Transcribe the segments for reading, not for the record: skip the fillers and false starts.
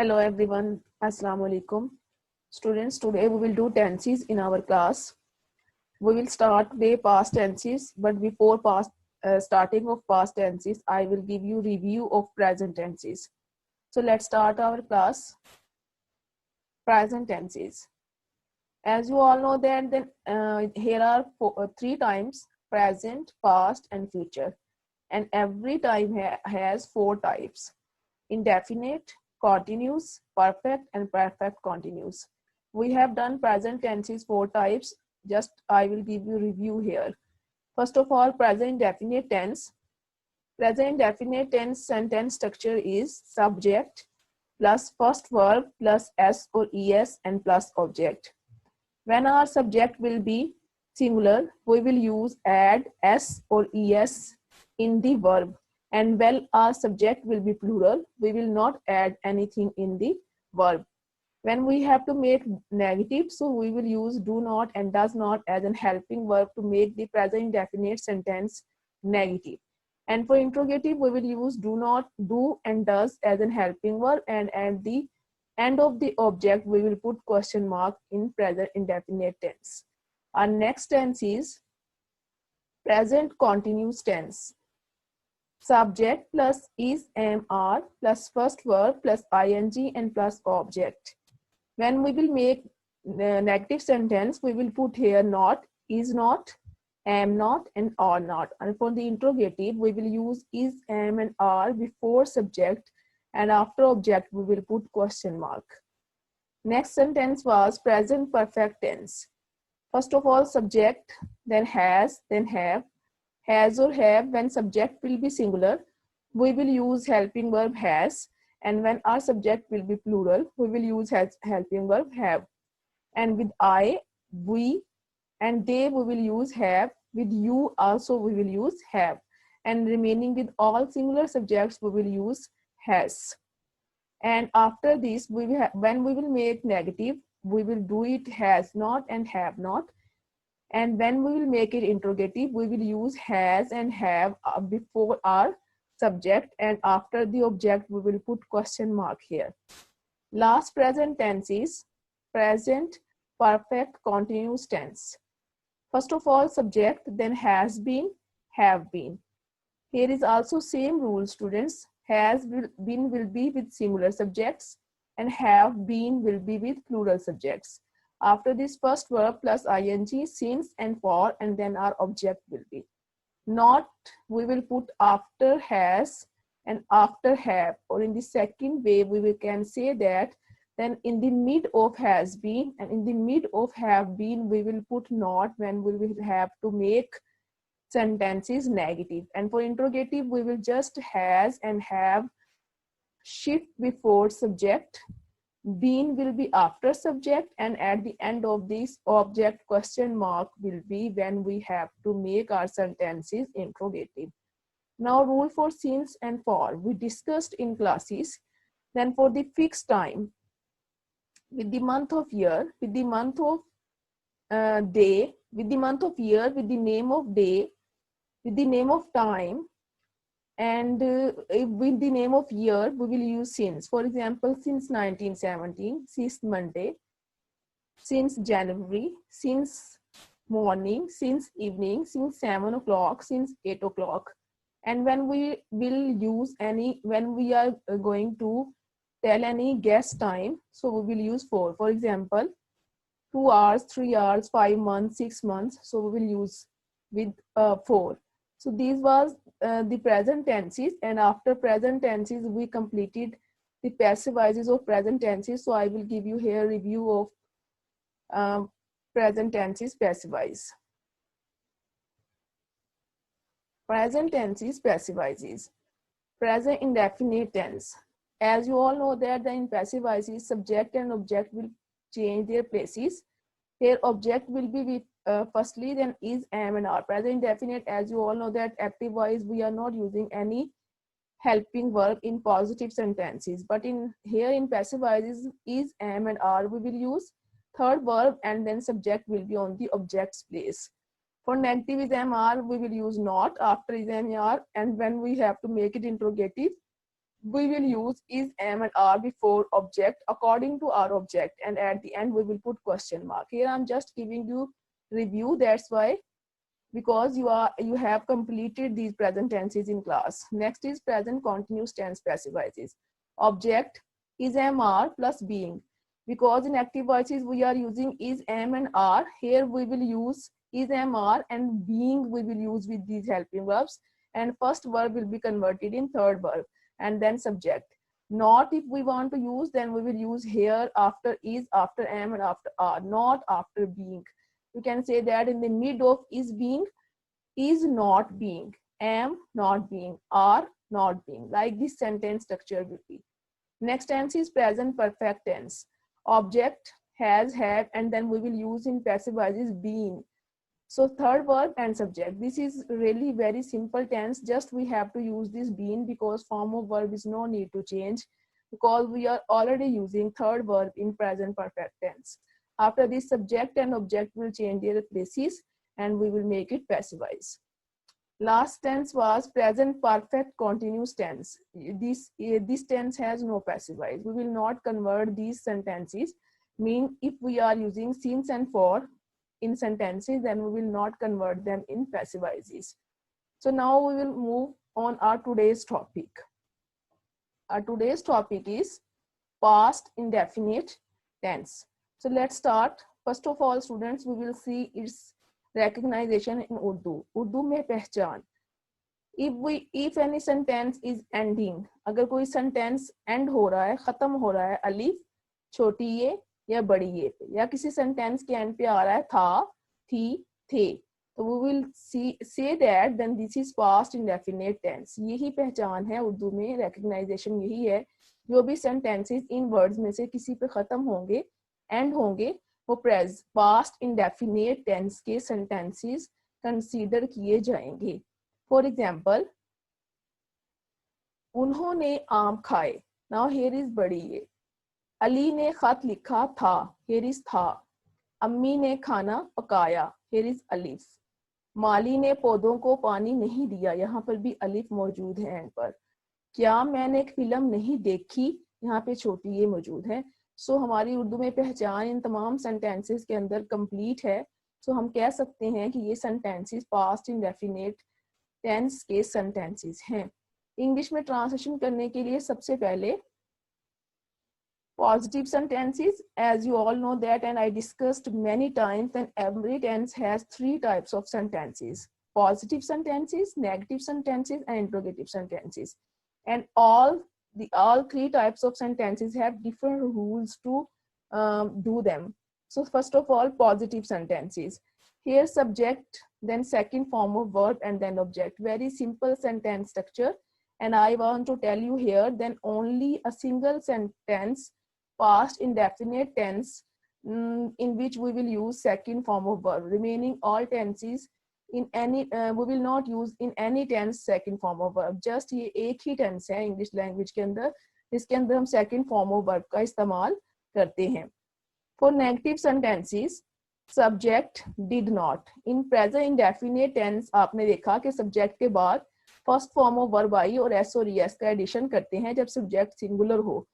Hello everyone, Assalamu alaikum. Students, today we will do tenses in our class. We will start today past tenses, but before starting of past tenses, I will give you review of present tenses. So let's start our class. Present tenses. As you all know that here are three times: present, past, and future. And every time has four types: indefinite, continuous, perfect, and perfect continuous. We have done present tenses four types. Just I will give you review here. First of all, present indefinite tense. Present indefinite tense sentence structure is subject plus first verb plus s or es and plus object. When our subject will be singular, we will use add s or es in the verb. And when our subject will be plural, we will not add anything in the verb. When we have to make negative, so we will use do not and does not as an helping verb to make the present indefinite sentence negative. And for interrogative, we will use do not, do, and does as an helping verb, and at the end of the object, we will put question mark in present indefinite tense. Our next tense is present continuous tense. Subject plus is, am, are plus first verb plus ing and plus object. When we will make negative sentence, we will put here not, is not, am not, and are not. And for the interrogative, we will use is, am, and are before subject, and after object, we will put question mark. Next sentence was present perfect tense. First of all, subject, then has, then have. Has or have, when subject will be singular, we will use helping verb has, and when our subject will be plural, we will use helping verb have. And with I, we, and they, we will use have. With you also, we will use have. And remaining with all singular subjects, we will use has. And after this, when we will make negative, we will do it has not and have not. And when we will make it interrogative, we will use has and have before our subject, and after the object, we will put question mark here. Last present tense is present perfect continuous tense. First of all, subject, then has been, have been. Here is also same rule, students. Has been will be with singular subjects, and have been will be with plural subjects. After this first verb plus ing, since and for, and then our object will be. Not, we will put after has and after have, or in the second way we can say that then in the mid of has been and in the mid of have been we will put not when we will have to make sentences negative. And for interrogative, we will just has and have shift before subject. Been will be after subject, and at the end of this object question mark will be when we have to make our sentences interrogative. Now rule for since and for we discussed in classes. Then for the fixed time, with the month of year, with the month of day, with the month of year, with the name of day, with the name of time, and with the name of year, we will use since. For example, since 1917, since Monday, since January, since morning, since evening, since 7 o'clock, since 8 o'clock. And when we will use any, when we are going to tell any guess time, so we will use for. For example, 2 hours, 3 hours, 5 months, 6 months, so we will use with 4. So these was the present tenses, and after present tenses we completed the passive voices of present tenses. So I will give you here review of present tenses passive voice. Present tenses passive voices. Present indefinite tense. As you all know that in passive voices, subject and object will change their places. Here object will be with firstly, then is, am, and are. Present indefinite, as you all know that active voice, we are not using any helping verb in positive sentences. But in here in passive voices, is, am, and are, we will use third verb, and then subject will be on the object's place. For negative is, am, are, we will use not after is, am, are, and when we have to make it interrogative, we will use is, am and are before object according to our object, and at the end we will put question mark. Here I'm just giving you review, that's why, because you have completed these present tenses in class. Next is present continuous tense passive voices. Object is, am, are plus being. Because in active voices we are using is, am and are, here we will use is, am, are, and being we will use with these helping verbs, and first verb will be converted in third verb, and then subject. Not if we want to use, then we will use here after is, after am, and after are, not after being. You can say that in the mid of is being, is not being, am not being, are not being. Like this sentence structure will be. Next tense is present perfect tense. Object has, have, and then we will use in passive voices been. So third verb and subject. This is really very simple tense. Just we have to use this been, because form of verb is no need to change, because we are already using third verb in present perfect tense. After this, subject and object will change their places and we will make it passive voice. Last tense was present perfect continuous tense. This tense has no passive voice. We will not convert these sentences. Mean if we are using since and for in sentences, then we will not convert them in passive voices. So now we will move on our today's topic. Our today's topic is past indefinite tense. So let's start. First of all, students, we will see its recognition in Urdu. Urdu में पहचान. If any sentence is ending, अगर कोई sentence end हो रहा है, खत्म हो रहा है अलिफ छोटी ये या बड़ी ये पे, या किसी sentence के end पे आ रहा है था, थी, थे, तो we will say that then this is past indefinite tense. यही पहचान है उर्दू में, recognition यही है. जो भी sentences इन words में से किसी पे खत्म होंगे, end होंगे, वो past indefinite tense के sentences consider किए जाएंगे. For example, उन्होंने आम खाए. Now here is बड़ी ये. अली ने खत लिखा था. Here is था. अम्मी ने खाना पकाया. Here is अलिफ. माली ने पौधों को पानी नहीं दिया. यहाँ पर भी अलिफ मौजूद है एंड पर. क्या मैंने एक फिल्म नहीं देखी. यहाँ पे छोटी ये मौजूद है. सो हमारी उर्दू में पहचान इन तमाम सेंटेंसेस के अंदर कंप्लीट है. सो हम कह सकते हैं कि ये सेंटेंसेस पास्ट इंडेफिनिट टेंस के सेंटेंसेस हैं. इंग्लिश में ट्रांसलेशन करने के लिए सबसे पहले positive sentences, as you all know that, and I discussed many times, and every tense has three types of sentences: positive sentences, negative sentences, and interrogative sentences. And all three types of sentences have different rules to do them. So first of all, positive sentences. Here subject, then second form of verb, and then object. Very simple sentence structure. And I want to tell you here, then only a single sentence, past indefinite tense, in which we will use second form of verb. Remaining all tenses in any we will not use in any tense second form of verb. Just ये एक ही tense है English language के अंदर, इसके अंदर हम second form of verb का इस्तेमाल करते हैं. For negative sentences, subject did not. In present indefinite tense आपने देखा कि subject के बाद first form of verb आई और s और es का addition करते हैं जब subject singular हो.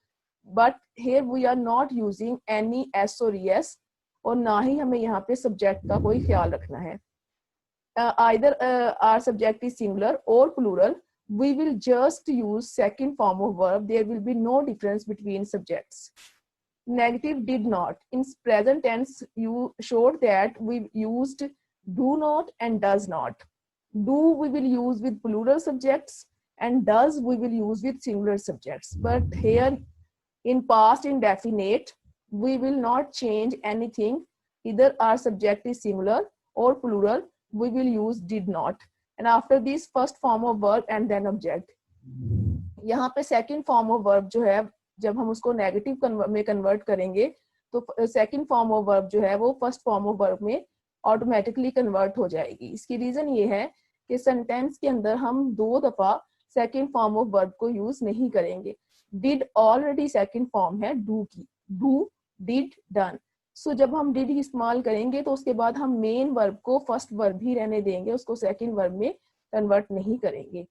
But here we are not using any s or es, और ना ही हमें यहाँ पे subject का कोई ख्याल रखना है. Either our subject is singular or plural, we will just use second form of verb. There will be no difference between subjects. Negative did not. In present tense, you showed that we used do not and does not. Do we will use with plural subjects, and does we will use with singular subjects. But here in past indefinite, we will not change anything. Either our subject is singular or plural, we will use did not. And after this, first form of verb and then object. यहाँ पे second form of verb जो है, जब हम उसको negative में convert करेंगे, तो second form of verb जो है वो first form of verb में automatically convert हो जाएगी. इसकी reason ये है कि sentence के अंदर हम दो दफा second form of verb को use नहीं करेंगे. Did already second form है do की. Do, did, done. So जब हम did इस्तेमाल करेंगे तो उसके बाद हम main verb को first verb ही रहने देंगे, उसको second verb में convert नहीं करेंगे.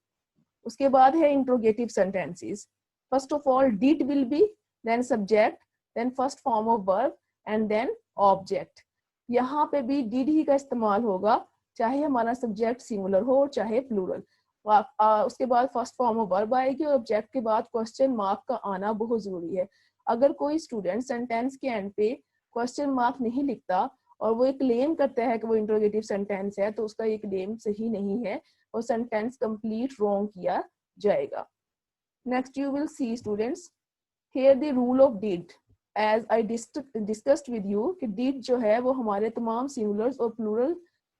उसके बाद है interrogative sentences. First of all, did will be, then subject, then first form of verb and then object. यहाँ पे भी did ही का इस्तेमाल होगा, चाहे हमारा सब्जेक्ट सिंगुलर हो चाहे प्लूरल। उसके बाद फर्स्ट फॉर्म ऑफ वर्ब आएगी और ऑब्जेक्ट के बाद क्वेश्चन मार्क का आना बहुत जरूरी है। अगर कोई स्टूडेंट सेंटेंस के एंड पे क्वेश्चन मार्क नहीं लिखता और वो एक क्लेम करता है कि वो इंट्रोगेटिव सेंटेंस है, तो उसका ये क्लेम सही नहीं है और सेंटेंस कंप्लीट रॉन्ग किया जाएगा। Next you will see students, here the rule of did, as I discussed with you कि डिड जो है वो हमारे तमाम सिंगुलर्स और प्लूरल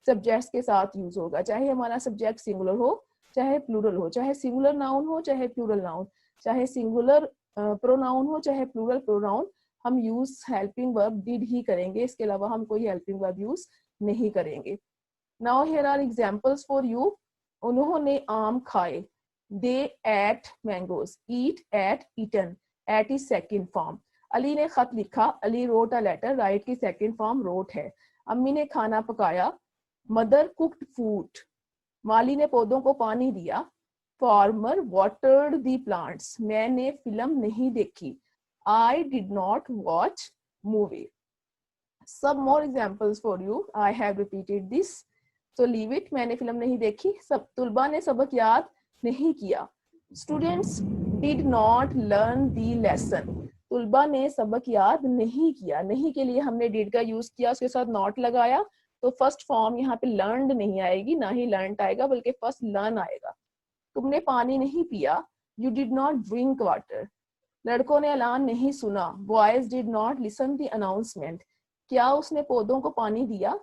सब्जेक्ट्स के साथ यूज होगा, चाहे हमारा सब्जेक्ट सिंगुलर हो चाहे प्लूरल हो, चाहे सिंगुलर नाउन हो चाहे प्लूरल नाउन, चाहे सिंगुलर प्रोनाउन हो चाहे प्लूरल प्रोनाउन, हम use helping verb did he करेंगे, इसके अलावा हम कोई हेल्पिंग वर्ब यूज नहीं करेंगे। Now here are examples for you. उन्होंने आम खाए, they ate mangoes, eat ate eaten, ate is second form. Ali ने खत लिखा, Ali wrote a letter, write की सेकंड फॉर्म रोट है। अम्मी ने खाना पकाया, मदर कुक्ड फूड। माली ने पौधों को पानी दिया, फार्मर वाटर्ड द प्लांट्स। मैंने फिल्म नहीं देखी, I did not watch movie. Some more examples for you. I have repeated this, so leave it. मैंने फिल्म नहीं देखी। सब तुलबा ने सबक याद नहीं किया। Students did not learn the lesson. तुलबा ने सबक याद नहीं किया। नहीं के लिए हमने did का यूज किया, उसके साथ not लगाया, तो फर्स्ट फॉर्म यहाँ पे learned नहीं आएगी, ना ही learnt आएगा, बल्कि फर्स्ट learn आएगा। तुमने पानी नहीं पिया, you did not drink water. लड़कों ने ऐलान नहीं सुना, boys did not listen the announcement. क्या उसने पौधों को पानी दिया,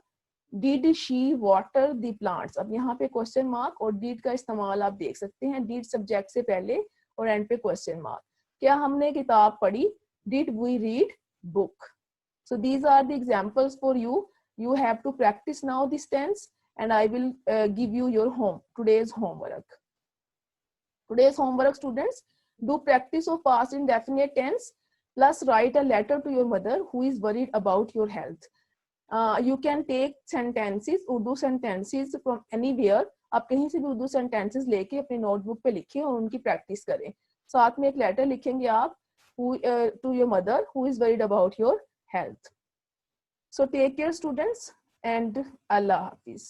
did she water the plants. अब यहाँ पे क्वेश्चन मार्क और did का इस्तेमाल आप देख सकते हैं, did सब्जेक्ट से पहले और एंड पे क्वेश्चन मार्क। क्या हमने किताब पढ़ी, did we read book. So these are the examples for you. You have to practice now this tense and I will give you your today's homework. Today's homework, students, do practice of past indefinite tense plus write a letter to your mother who is worried about your health. You can take sentences, Urdu sentences from anywhere. आप कहीं से भी Urdu sentences लेके अपने notebook पे लिखें और उनकी प्रैक्टिस करें। साथ में एक लेटर लिखेंगे आप to your mother who is worried about your health. So take care students and Allah Hafiz.